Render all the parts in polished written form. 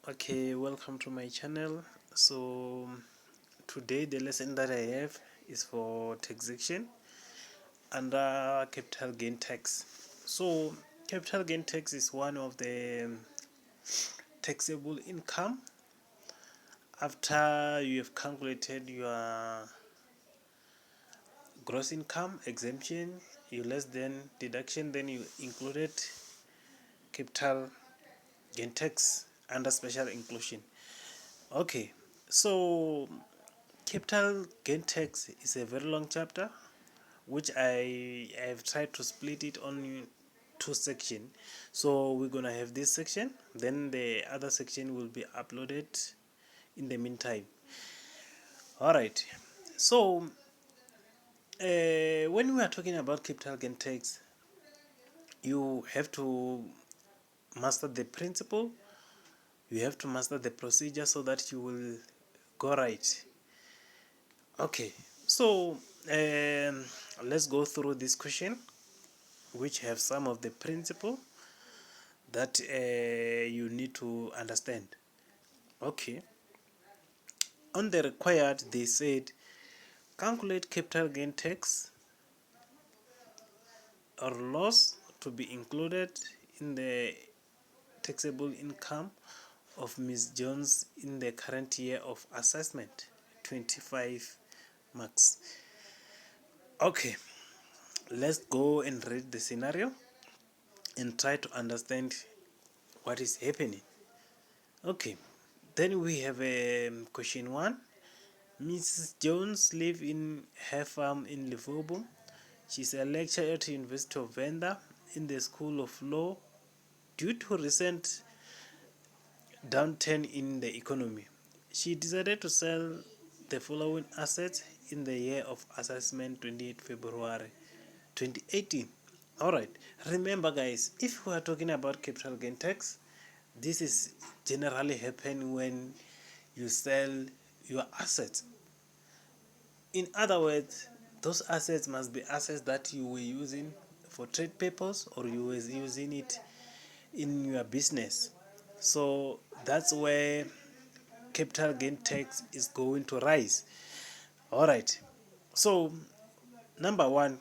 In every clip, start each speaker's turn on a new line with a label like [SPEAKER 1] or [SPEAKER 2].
[SPEAKER 1] Okay, welcome to my channel. So today the lesson that I have is for taxation under capital gain tax. So capital gain tax is one of the taxable income after you have calculated your gross income exemption, you less than deduction, then you included capital gain tax under special inclusion. Okay, so capital gain tax is a very long chapter which I have tried to split it on two sections. So we're gonna have this section, then the other section will be uploaded in the meantime. All right. So when we are talking about capital gain tax, you have to master the principle. You have to master the procedure so that you will go right. Okay. So let's go through this question, which have some of the principle that you need to understand. Okay, on the required, they said calculate capital gain tax or loss to be included in the taxable income of Ms. Jones in the current year of assessment, 25 marks. Okay, let's go and read the scenario and try to understand what is happening. Okay, then we have question 1. Mrs. Jones lives in her farm in Liverpool. She's a lecturer at the University of Venda in the School of Law. Due to recent downturn in the economy, she decided to sell the following assets in the year of assessment 28 February 2018. Alright, remember guys, if we are talking about capital gain tax, this is generally happen when you sell your assets. In other words, those assets must be assets that you were using for trade purpose or you were using it in your business. So that's where capital gain tax is going to rise. All right. So number 1,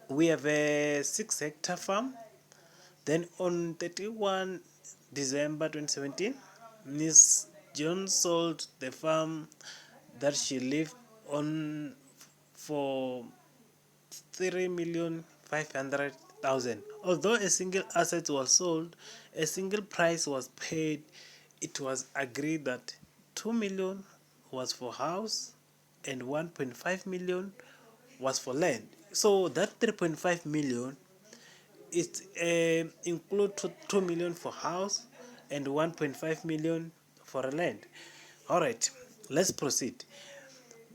[SPEAKER 1] we have a 6-hectare farm. Then on 31 December 2017, Ms. Jones sold the farm that she lived on for 3,500,000. Although a single asset was sold, a single price was paid. It was agreed that 2 million was for house and 1.5 million was for land. So that 3.5 million it include 2 million for house and 1.5 million for land. All right, let's proceed.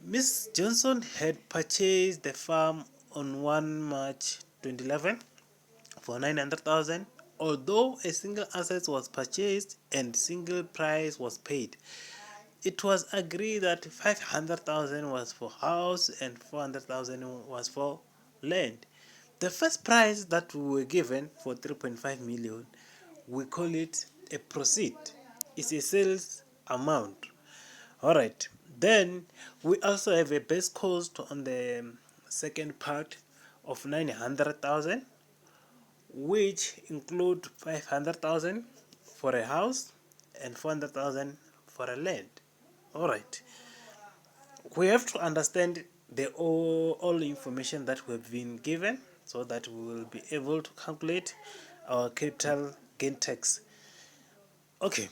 [SPEAKER 1] Miss Johnson had purchased the farm on 1 March 2011 for 900,000. Although a single asset was purchased and single price was paid, it was agreed that 500,000 was for house and 400,000 was for land. The first price that we were given for 3.5 million, we call it a proceed. It's a sales amount. Alright, then we also have a base cost on the second part of 900,000, which include 500,000 for a house and 400,000 for a land. Alright, we have to understand the all information that we have been given so that we will be able to calculate our capital gain tax. Okay,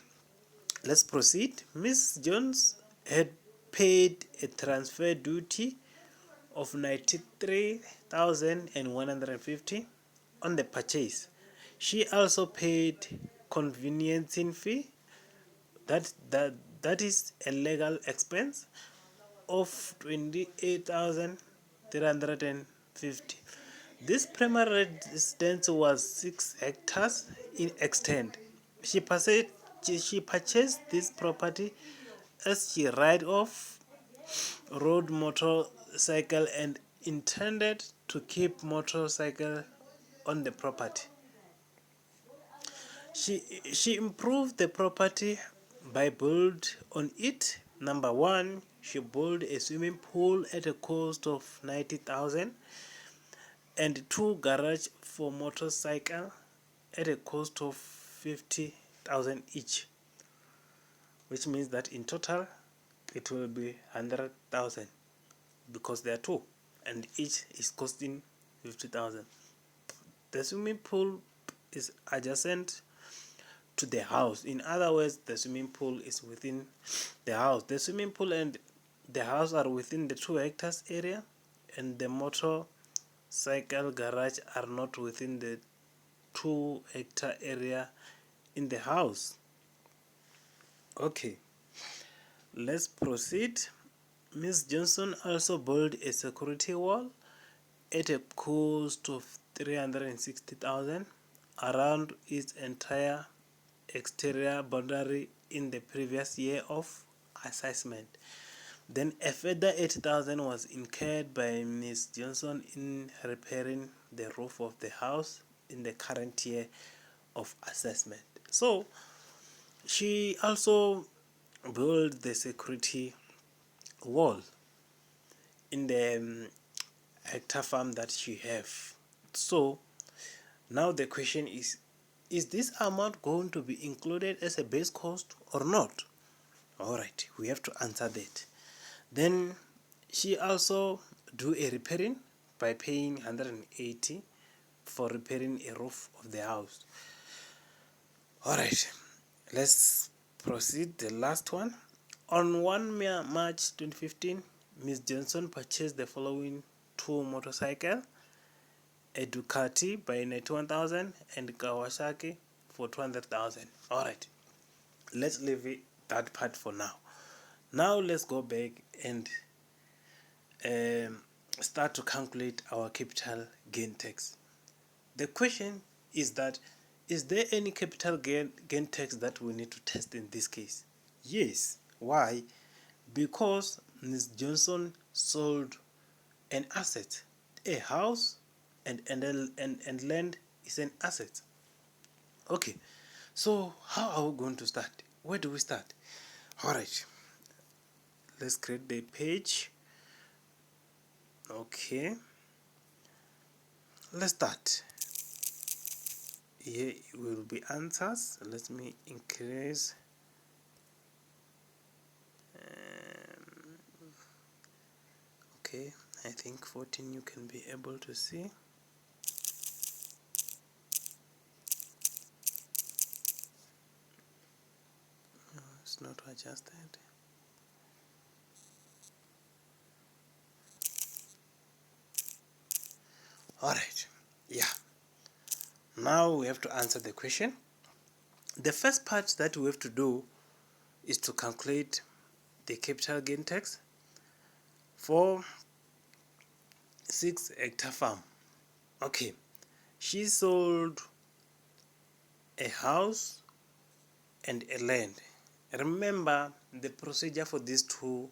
[SPEAKER 1] let's proceed. Miss Jones had paid a transfer duty of 93,150 on the purchase. She also paid conveyancing fee, that is a legal expense, of 28,350. This primary residence was 6 hectares in extent. She purchased this property as she rode motorcycle and intended to keep motorcycle on the property. She improved the property by build on it. Number one, she built a swimming pool at a cost of 90,000 and two garage for motorcycle at a cost of 50,000 each, which means that in total it will be 100,000 because there are two and each is costing 50,000. The swimming pool is adjacent to the house. In other words, the swimming pool is within the house. The swimming pool and the house are within the 2 hectares area, and the motorcycle garage are not within the 2-hectare area in the house. Okay, let's proceed. Ms. Johnson also built a security wall at a cost of 360,000 around its entire exterior boundary in the previous year of assessment. Then a further 80,000 was incurred by Ms. Johnson in repairing the roof of the house in the current year of assessment. So she also built the security wall in the hectare farm that she have. So now the question is this amount going to be included as a base cost or not? All right, we have to answer that. Then she also do a repairing by paying 180 for repairing a roof of the house. All right, let's proceed. The last one. On 1 March 2015, Ms. Johnson purchased the following two motorcycles: a Ducati by 91,000 and Kawasaki for 200,000. All right, let's leave that part for now. Now let's go back and start to calculate our capital gain tax. The question is that, is there any capital gain tax that we need to test in this case? Yes. Why? Because Ms. Johnson sold an asset. A house and land is an asset. Okay, so how are we going to start? Where do we start? All right, let's create the page. Okay, let's start. Here will be answers. Let me increase. Okay, I think 14 you can be able to see. No, it's not adjusted. All right, yeah. Now we have to answer the question. The first part that we have to do is to calculate the capital gain tax for 6-hectare farm. Okay, she sold a house and a land. Remember, the procedure for these two,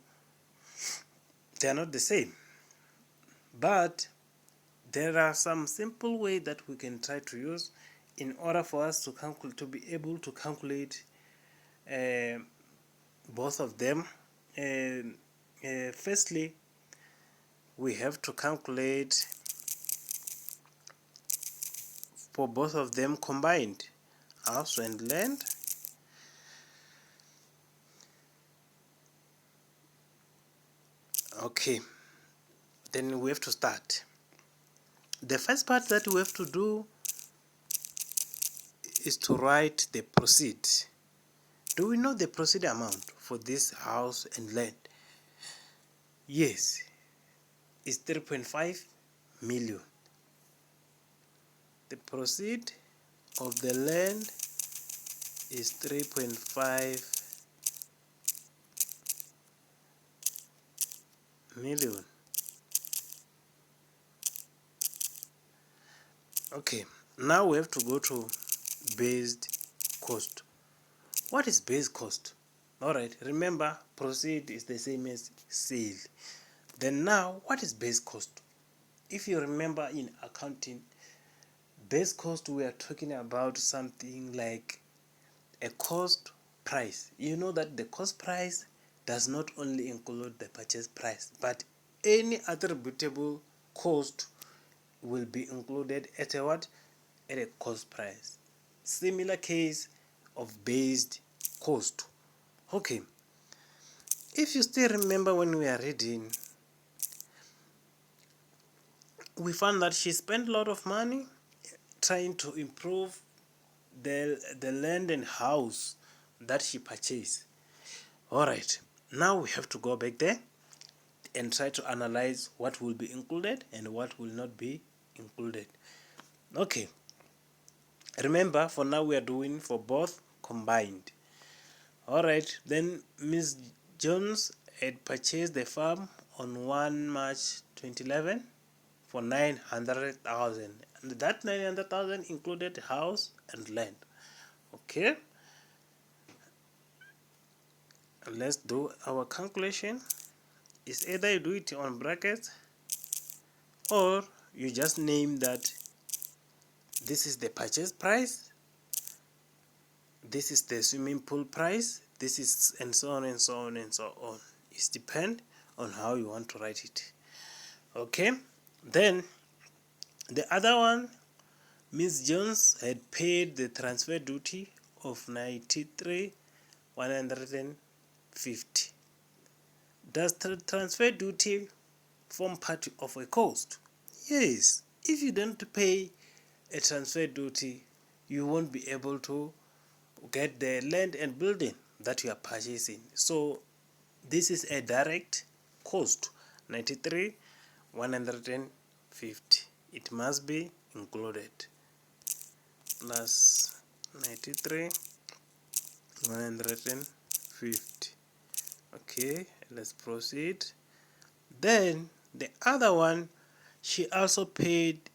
[SPEAKER 1] they are not the same, but there are some simple way that we can try to use in order for us to be able to calculate both of them. Firstly, we have to calculate for both of them combined, house and land. Okay, then we have to start. The first part that we have to do is to write the proceed. Do we know the proceed amount for this house and land? Yes, it's 3.5 million. The proceed of the land is 3.5 million. Okay, now we have to go to based cost. What is base cost? All right, remember proceed is the same as sale. Then now, what is base cost? If you remember in accounting, base cost, we are talking about something like a cost price. You know that the cost price does not only include the purchase price, but any attributable cost will be included at a what? At a cost price. Similar case of based cost. Okay, if you still remember when we are reading, we found that she spent a lot of money trying to improve the land and house that she purchased. All right, now we have to go back there and try to analyze what will be included and what will not be included. Okay, remember, for now we are doing for both combined. All right, then Ms. Jones had purchased the farm on 1 March 2011 for 900,000, and that 900,000 included house and land. Okay, let's do our calculation. Is either you do it on brackets or you just name that this is the purchase price, this is the swimming pool price, this is, and so on and so on and so on. It depends on how you want to write it. Okay, then the other one, Ms. Jones had paid the transfer duty of 93,150. Does the transfer duty form part of a cost? Yes. If you don't pay a transfer duty, you won't be able to get the land and building that you are purchasing. So this is a direct cost, 93,150. It must be included. Plus 93,150. Okay, let's proceed. Then the other one, she also paid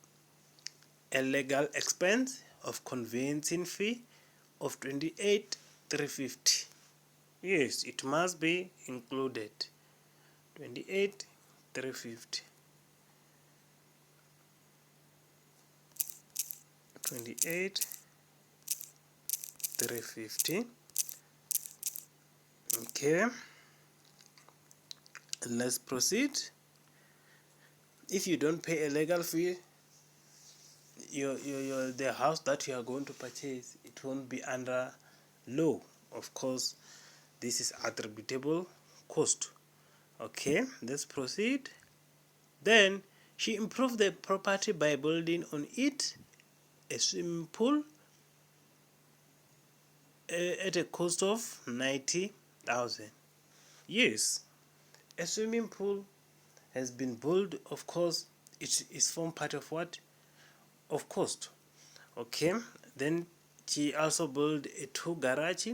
[SPEAKER 1] a legal expense of conveyancing fee of 28,350. Yes, it must be included. 28,350. 28,350. Okay, let's proceed. If you don't pay a legal fee, the house that you are going to purchase, it won't be under law. Of course, this is attributable cost. Okay, let's proceed. Then she improved the property by building on it a swimming pool at a cost of 90,000. Yes, a swimming pool has been built. Of course, it is form part of what? Of cost. Okay, then she also built a 2 garage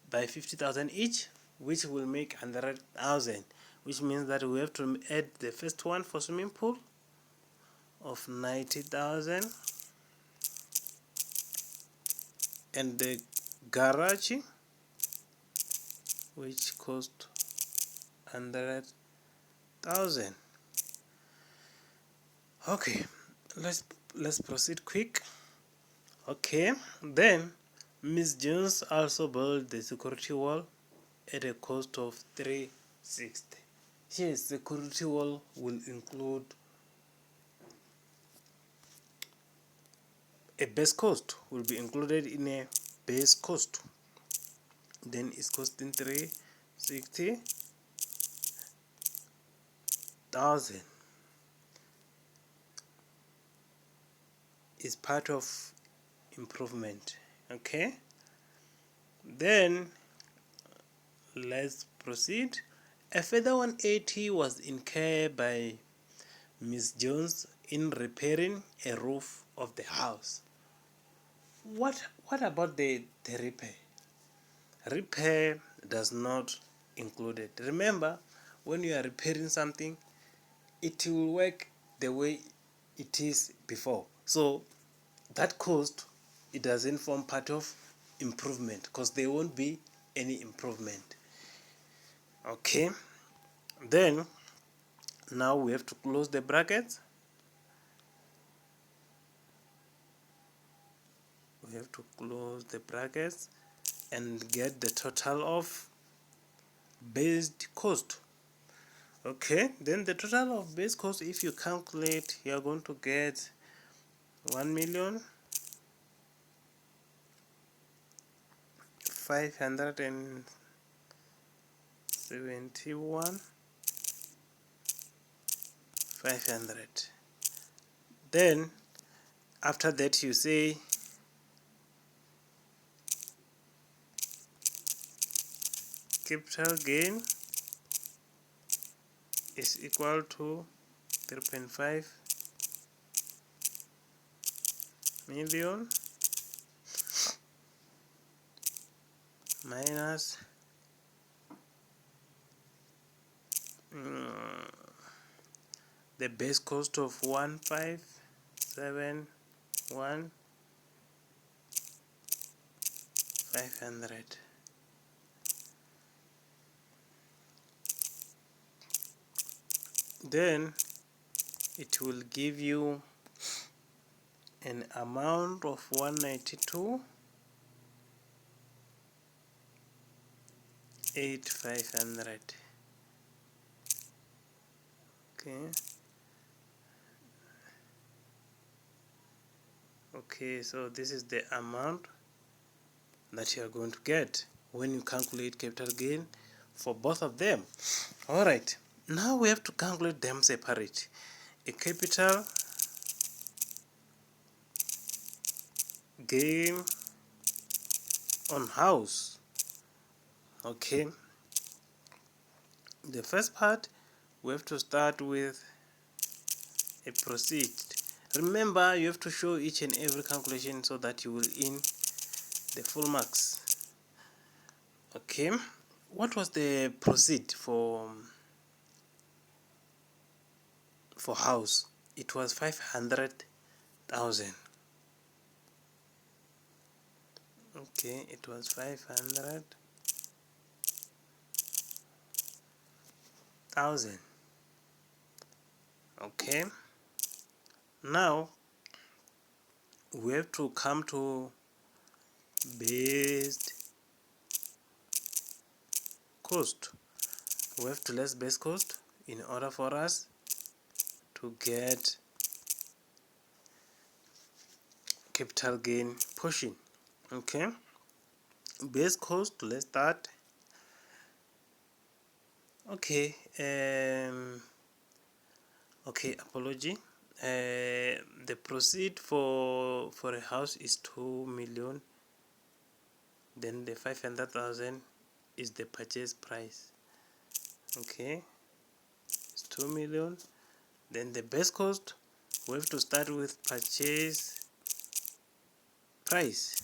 [SPEAKER 1] by 50,000 each, which will make 100,000, which means that we have to add the first one for swimming pool of 90,000 and the garage which cost 100,000. Okay, let's proceed quick. Okay, then Ms. Jones also built the security wall at a cost of 360. Yes, security wall will include a base cost, will be included in a base cost. Then it's costing 360,000. Is part of improvement. Okay, then let's proceed. A further 180 was incurred by Ms. Jones in repairing a roof of the house. What about the repair? Repair does not include it. Remember, when you are repairing something, it will work the way it is before. So that cost, it doesn't form part of improvement because there won't be any improvement. Okay, then now we have to close the brackets. we have to close the brackets and get the total of base cost. Okay, then the total of base cost, if you calculate, you are going to get 1,571,500. Then after that you say capital gain is equal to 3.5 million minus the base cost of 1,571,500. Then it will give you an amount of 192,800. Okay, so this is the amount that you are going to get when you calculate capital gain for both of them. Alright, now we have to calculate them separate. A capital gain on house. Okay, the first part, we have to start with a proceed. Remember, you have to show each and every calculation so that you will earn the full marks. Okay, what was the proceed for house? It was 500,000. Okay, it was 500,000. Okay, now we have to come to base cost. We have to less base cost in order for us to get capital gain portion. Okay, base cost, let's start. Okay, apology. The proceed for a house is 2 million. Then the 500,000 is the purchase price. Okay, it's 2 million. Then the base cost, we have to start with purchase price.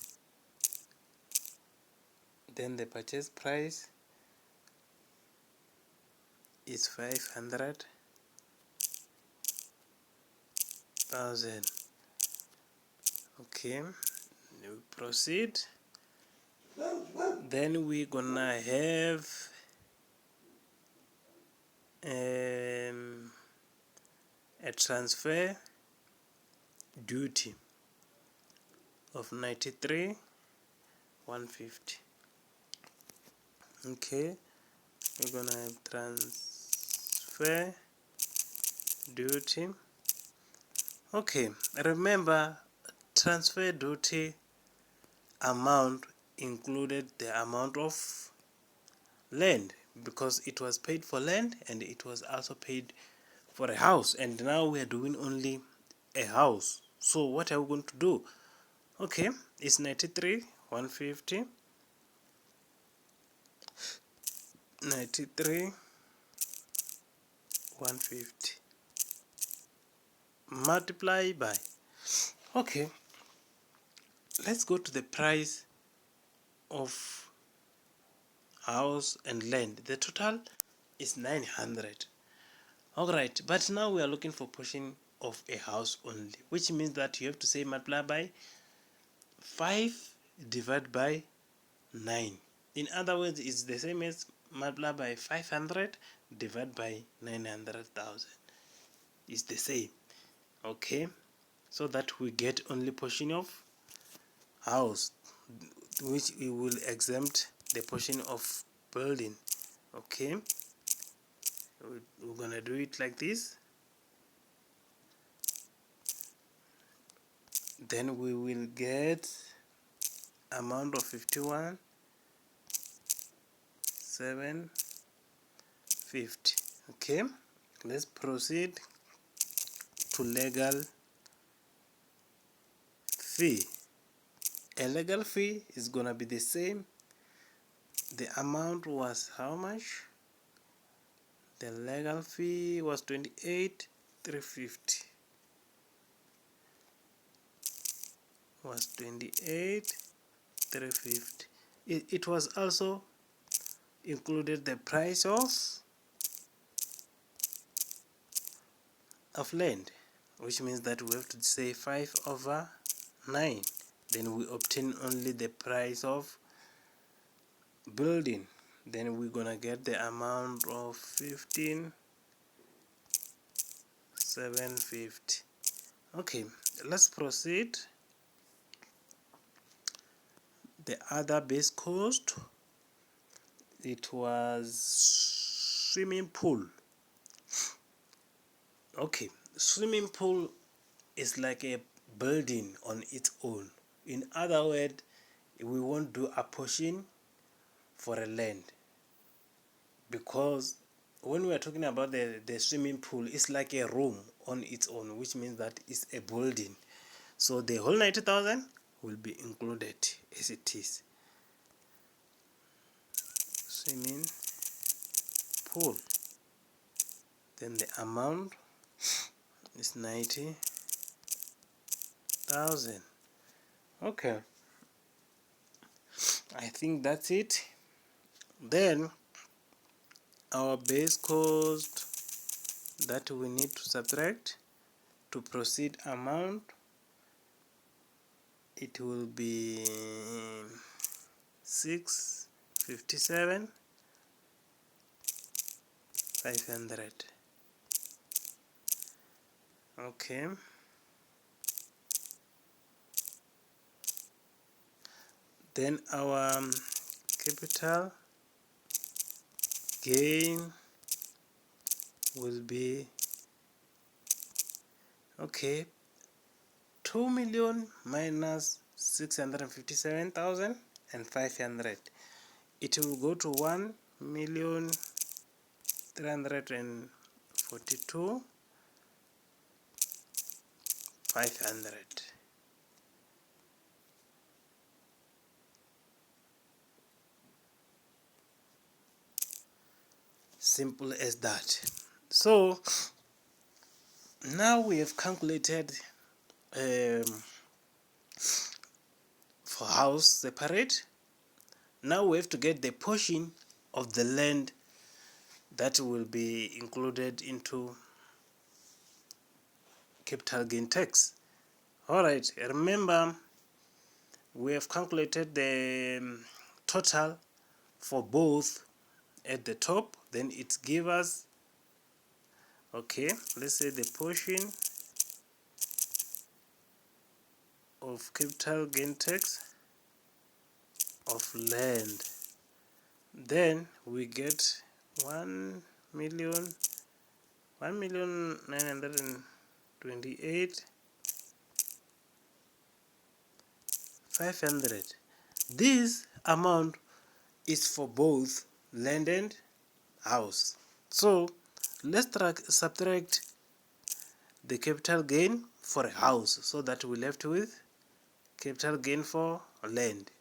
[SPEAKER 1] Then the purchase price is 500,000. Okay, we proceed. Then we're gonna have a transfer duty of 93,150. Okay, we're gonna have transfer duty. Okay, remember, transfer duty amount included the amount of land, because it was paid for land and it was also paid for a house, and now we are doing only a house. So what are we going to do? Okay, it's 93,150. 93,150 multiply by, okay, let's go to the price of house and land. The total is 900. Alright, but now we are looking for portion of a house only, which means that you have to say multiply by 5 divided by 9. In other words, it's the same as multiply by 500 divided by 900,000. It's the same. Okay, so that we get only portion of house, which we will exempt the portion of building. Okay, we're gonna do it like this. Then we will get amount of 51,750. Okay, let's proceed to legal fee. A legal fee is gonna be the same. The amount was how much? The legal fee was 28,350. Was 28,350. It was also included the price of land, which means that we have to say 5/9. Then we obtain only the price of building. Then we're gonna get the amount of 15,750. Okay, let's proceed. The other base cost, it was swimming pool. Okay, swimming pool is like a building on its own. In other words, we won't do a portion for a land, because when we are talking about the swimming pool, it's like a room on its own, which means that it's a building. So the whole 90,000 will be included as it is. Swimming pool, then the amount is 90,000. Okay, I think that's it. Then our base cost that we need to subtract to proceed amount, it will be 657,500. Okay, then our capital gain will be, okay, 2 million minus 657,500. It will go to 1,342,500. Simple as that. So now we have calculated for house separate. Now we have to get the portion of the land that will be included into capital gain tax. Alright, remember we have calculated the total for both at the top, then it gives us, okay, let's say the portion of capital gain tax of land. Then we get 1,928,500. This amount is for both land and house. So let's subtract the capital gain for a house, so that we're left with capital gain for land.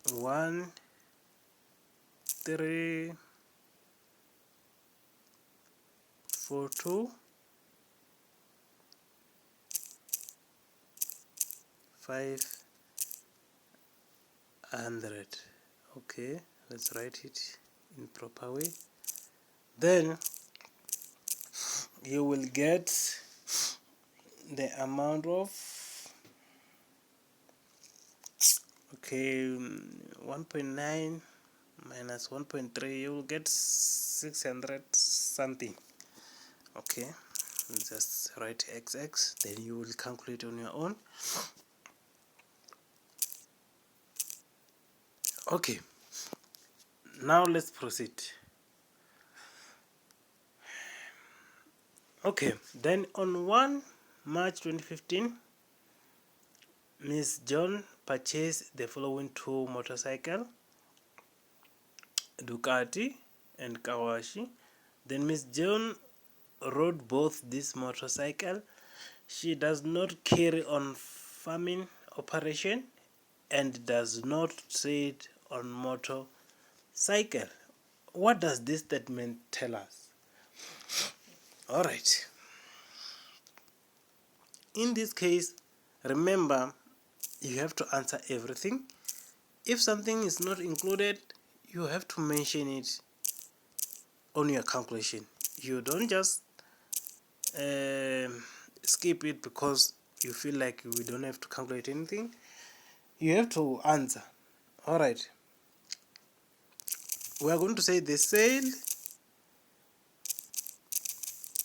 [SPEAKER 1] 1,342,500. Okay, let's write it in proper way. Then you will get the amount of, okay, 1.9 minus 1.3, you will get 600 something. Okay, Just write XX, then you will calculate on your own. Okay, now let's proceed. Okay, then on 1 March 2015, Ms. John purchased the following two motorcycles, Ducati and Kawashi. Then Ms. John rode both these motorcycles. She does not carry on farming operation and does not trade on motorcycle. What does this statement tell us? All right. In this case, remember, you have to answer everything. If something is not included, you have to mention it on your calculation. You don't just skip it because you feel like we don't have to calculate anything. You have to answer. All right. We are going to say the sale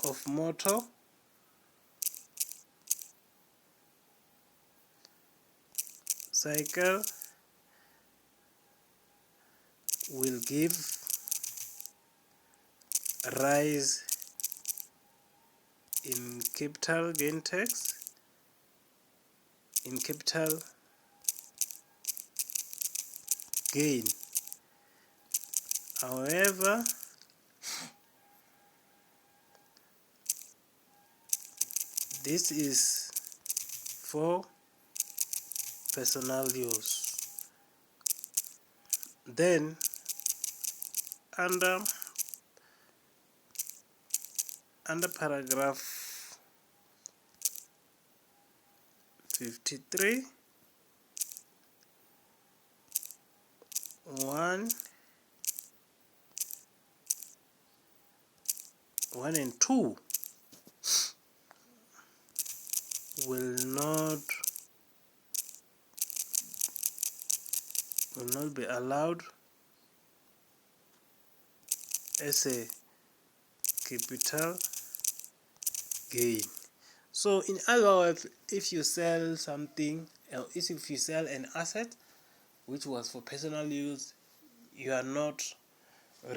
[SPEAKER 1] of motor cycle will give rise in capital gain tax gain. However, this is for personal use. Then under paragraph 53, 1 and 2 will not be allowed as a capital gain. So in other words, if you sell something, if you sell an asset which was for personal use, you are not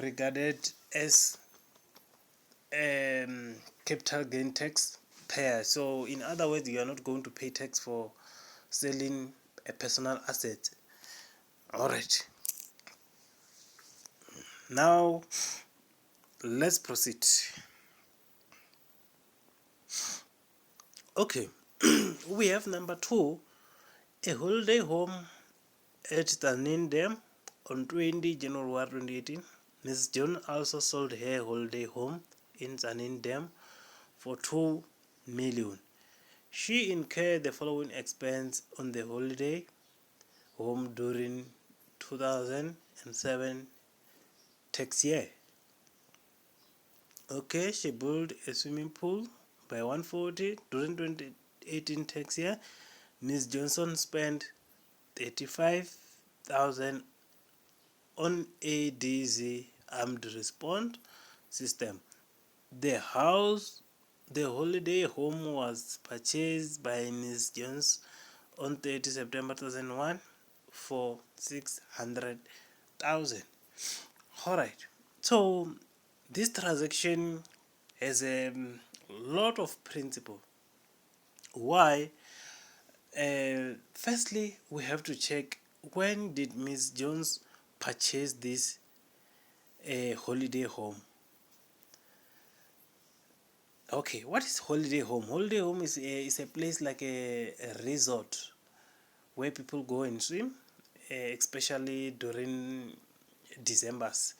[SPEAKER 1] regarded as capital gain tax payer. So in other words, you are not going to pay tax for selling a personal asset. All right, now let's proceed. Okay, we have number 2, a holiday home at Tanindem on 20 January 2018. Ms. John also sold her holiday home in Tanindem for 2 million. She incurred the following expense on the holiday home during 2007 tax year. Okay, she built a swimming pool by 140 during 2018 tax year. Ms. Johnson spent 35,000 on ADZ armed response system. The holiday home was purchased by Ms. Jones on 30 September 2001 for 600,000. All right. So this transaction has a lot of principle. Why? Firstly, we have to check, when did Ms. Jones purchase this holiday home? Okay, what is holiday home? Holiday home is a place like a resort where people go and swim, especially during December's.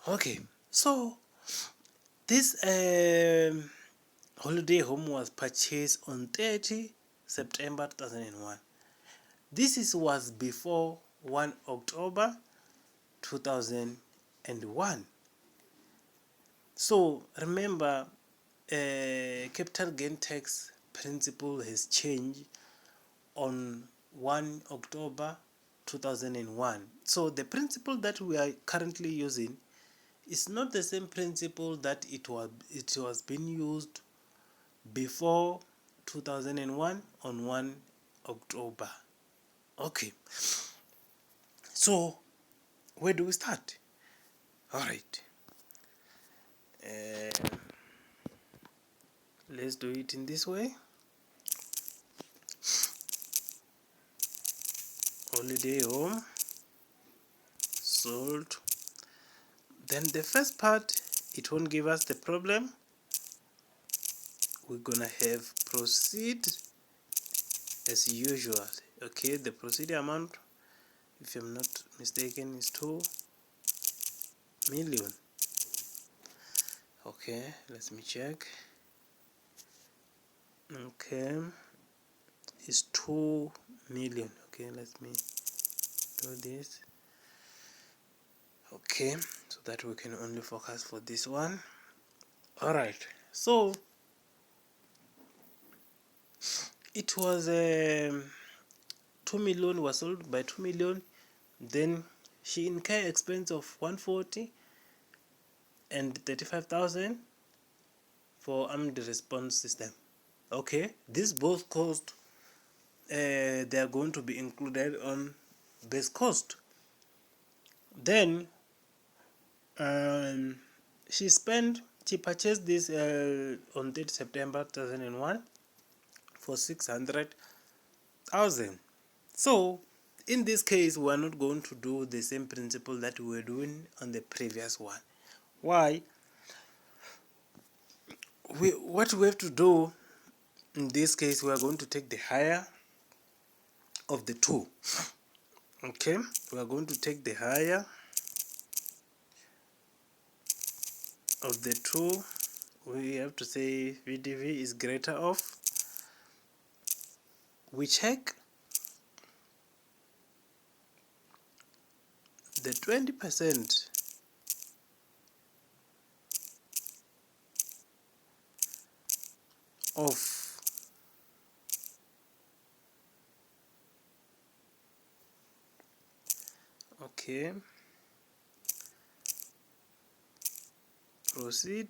[SPEAKER 1] Okay, so this holiday home was purchased on 30 September 2001. This was before 1 October 2001. So remember, capital gain tax principle has changed on 1 October 2001. So the principle that we are currently using is not the same principle that it was being used before 2001 on 1 October. Okay, so where do we start? All right, let's do it in this way. Holiday home sold. Then the first part, it won't give us the problem. We're gonna have proceed as usual. Okay, the proceed amount, if I'm not mistaken, is 2 million. Okay, let me check. Okay, it's 2 million. Okay, let me do this. Okay, so that we can only focus for this one. All right, so it was 2 million was sold by 2 million. Then she incurred expense of 140 and 35,000 for armed response system. Okay, this both cost they are going to be included on base cost. Then she purchased this on 3rd September 2001 for 600,000. So in this case, we are not going to do the same principle that we were doing on the previous one. Why? What we have to do in this case, we are going to take the higher of the two. Okay, we are going to take the higher of the two. We have to say VDV is greater of. We check the 20% of okay, proceed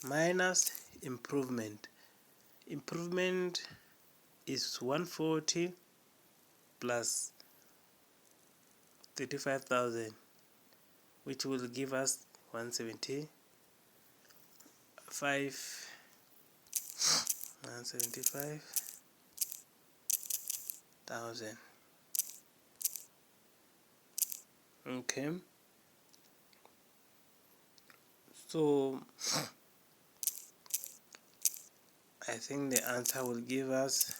[SPEAKER 1] minus improvement. Improvement is 140 plus 35,000, which will give us 175,000. Okay, so I think the answer will give us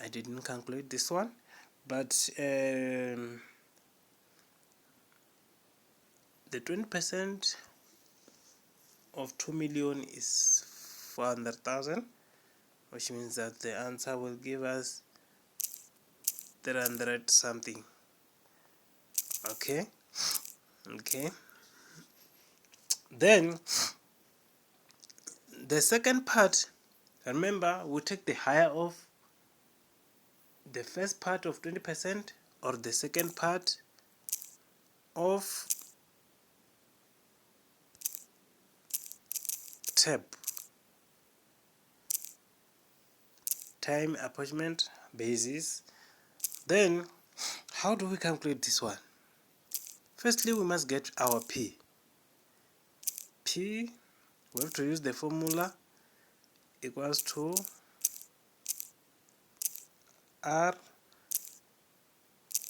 [SPEAKER 1] I didn't calculate this one, but the 20% of 2 million is 400,000, which means that the answer will give us 300 something. Okay, then the second part, remember, we take the higher of the first part of 20% or the second part of tab time apportionment basis. Then how do we calculate this one? Firstly, we must get our P. We have to use the formula equals to R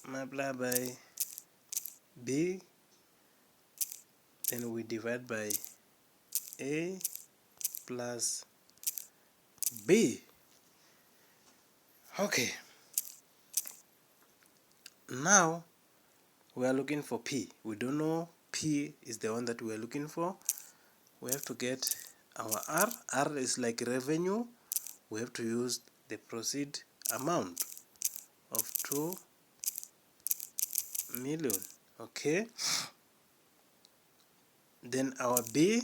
[SPEAKER 1] multiplied by B, then we divide by A plus B. Okay, now we are looking for P. We don't know P is the one that we are looking for. We have to get our R. R is like revenue. We have to use the proceed amount of 2 million. Okay, then our B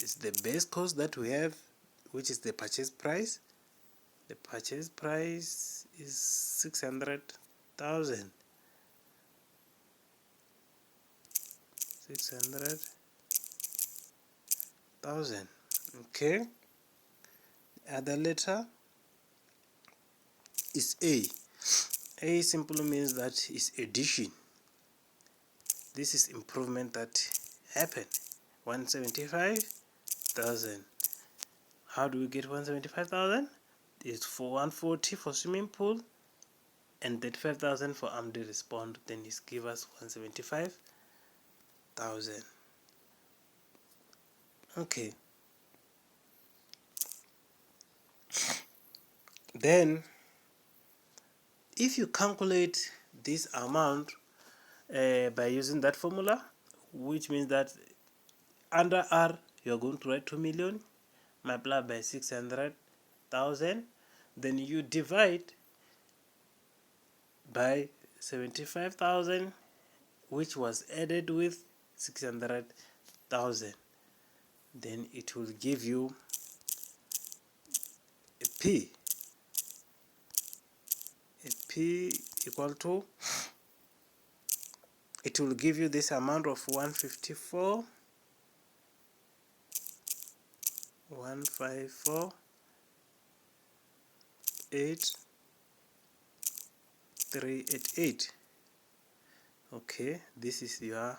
[SPEAKER 1] is the base cost that we have, which is the purchase price. The purchase price is 600,000. 600,000. Okay. Other letter is A. A simply means that is addition. This is improvement that happened. 175,000. How do we get 175,000? It's for 140 for swimming pool and 35,000 for armed response. Then it give us 175,000. Okay. Then if you calculate this amount by using that formula, which means that under R you're going to write 2 million multiplied by 600,000, then you divide by 75,000, which was added with 600,000. Then it will give you a P. A P equal to, it will give you this amount of 154,158,388. Okay, this is your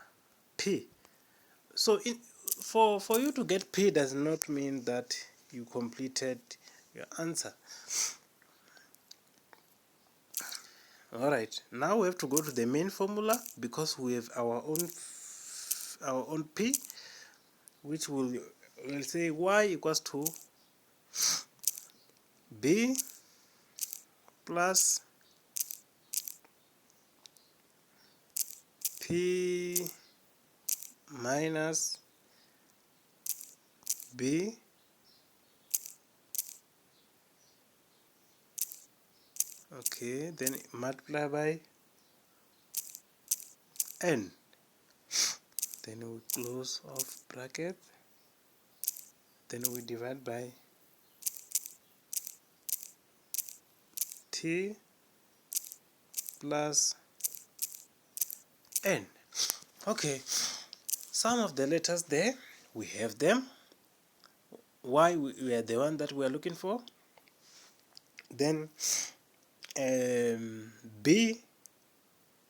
[SPEAKER 1] P. So for you to get P does not mean that you completed your answer. Alright, now we have to go to the main formula because we have our own P, which will say Y equals to B plus P minus B okay, then multiply by N, then we close off bracket, then we divide by T plus N. Okay, some of the letters there, we have them. Y we are the one that we are looking for. Then B,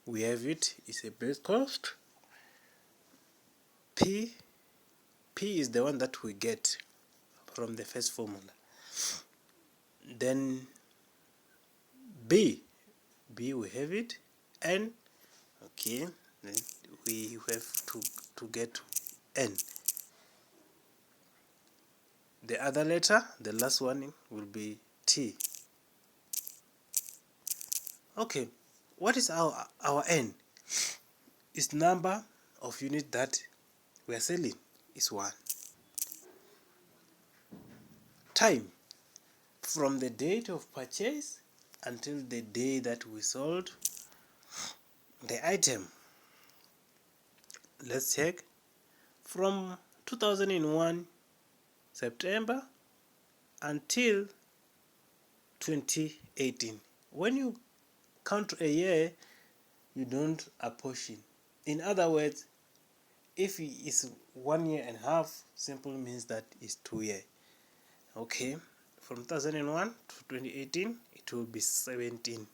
[SPEAKER 1] we have it, is a base cost. P is the one that we get from the first formula. Then B we have it, N, okay, then we have to get N. The other letter, the last one, will be T. Okay, what is our N? Is number of units that we are selling is 1. Time, from the date of purchase until the day that we sold the item. Let's check. From 2001 September until 2018. When you count a year, you don't apportion. In other words, if it's 1 year and a half, simple means that it's 2 years. Okay, from 2001 to 2018, it will be 17.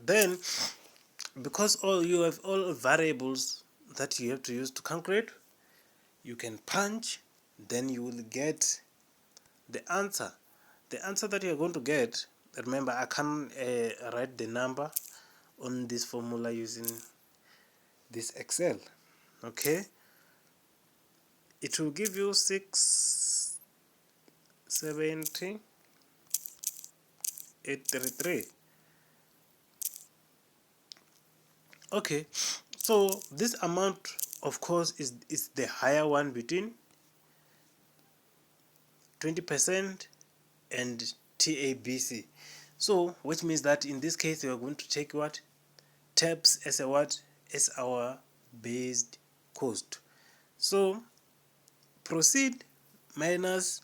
[SPEAKER 1] Then, because you have all variables that you have to use to calculate, you can punch, then you will get the answer. The answer that you are going to get, remember I can write the number on this formula using this Excel. Okay, it will give you 670,833. Okay, so this amount of course is the higher one between 20% and TABC. So which means that in this case we are going to take what? TABS as a what? As our based cost. So proceed minus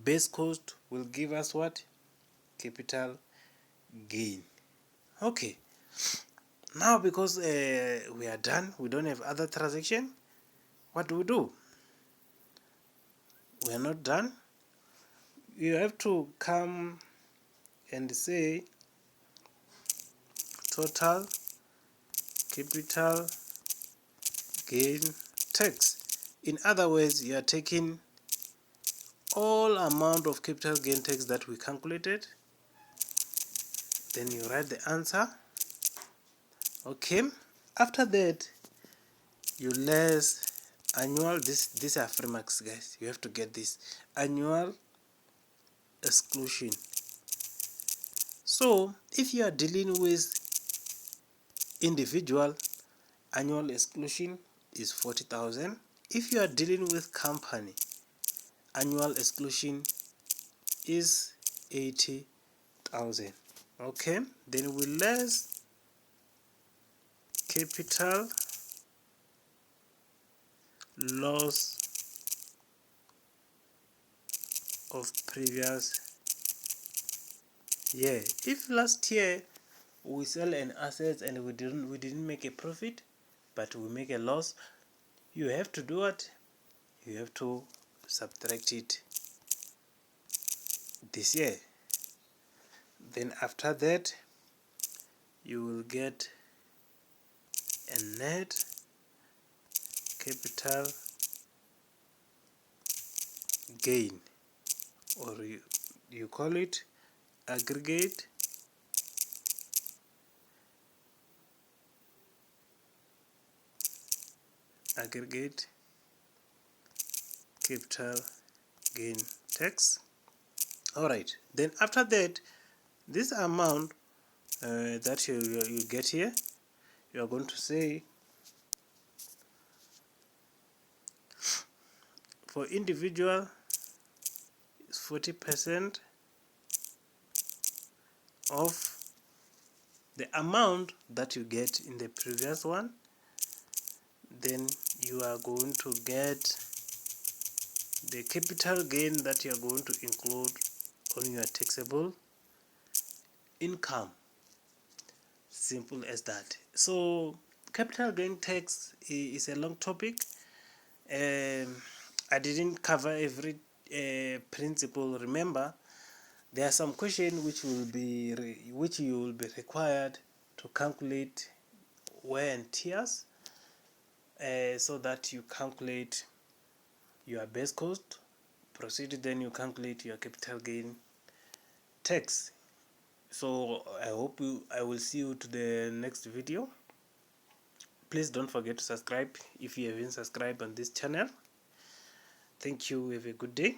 [SPEAKER 1] base cost will give us what? Capital gain. Okay, now because we are done, we don't have other transaction, what do? We are not done. You have to come and say total capital gain tax. In other words, you are taking all amount of capital gain tax that we calculated, then you write the answer. Okay, after that you less annual, these are frameworks guys, you have to get this annual exclusion. So if you are dealing with individual, annual exclusion is 40,000. If you are dealing with company, annual exclusion is 80,000. Okay, then we less capital loss of previous year. If last year we sell an asset and we didn't make a profit, but we make a loss, you have to do what? You have to subtract it this year. Then after that you will get a net capital gain, or you call it aggregate capital gain tax. Alright, then after that, this amount that you get here, you are going to say for individual is 40% of the amount that you get in the previous one. Then you are going to get the capital gain that you are going to include on your taxable income. Simple as that. So capital gain tax is a long topic. I didn't cover every principle. Remember, there are some questions which you will be required to calculate wear and tears, so that you calculate your base cost, proceed, then you calculate your capital gain tax. So I will see you to the next video. Please don't forget to subscribe if you haven't subscribed on this channel. Thank you. Have a good day.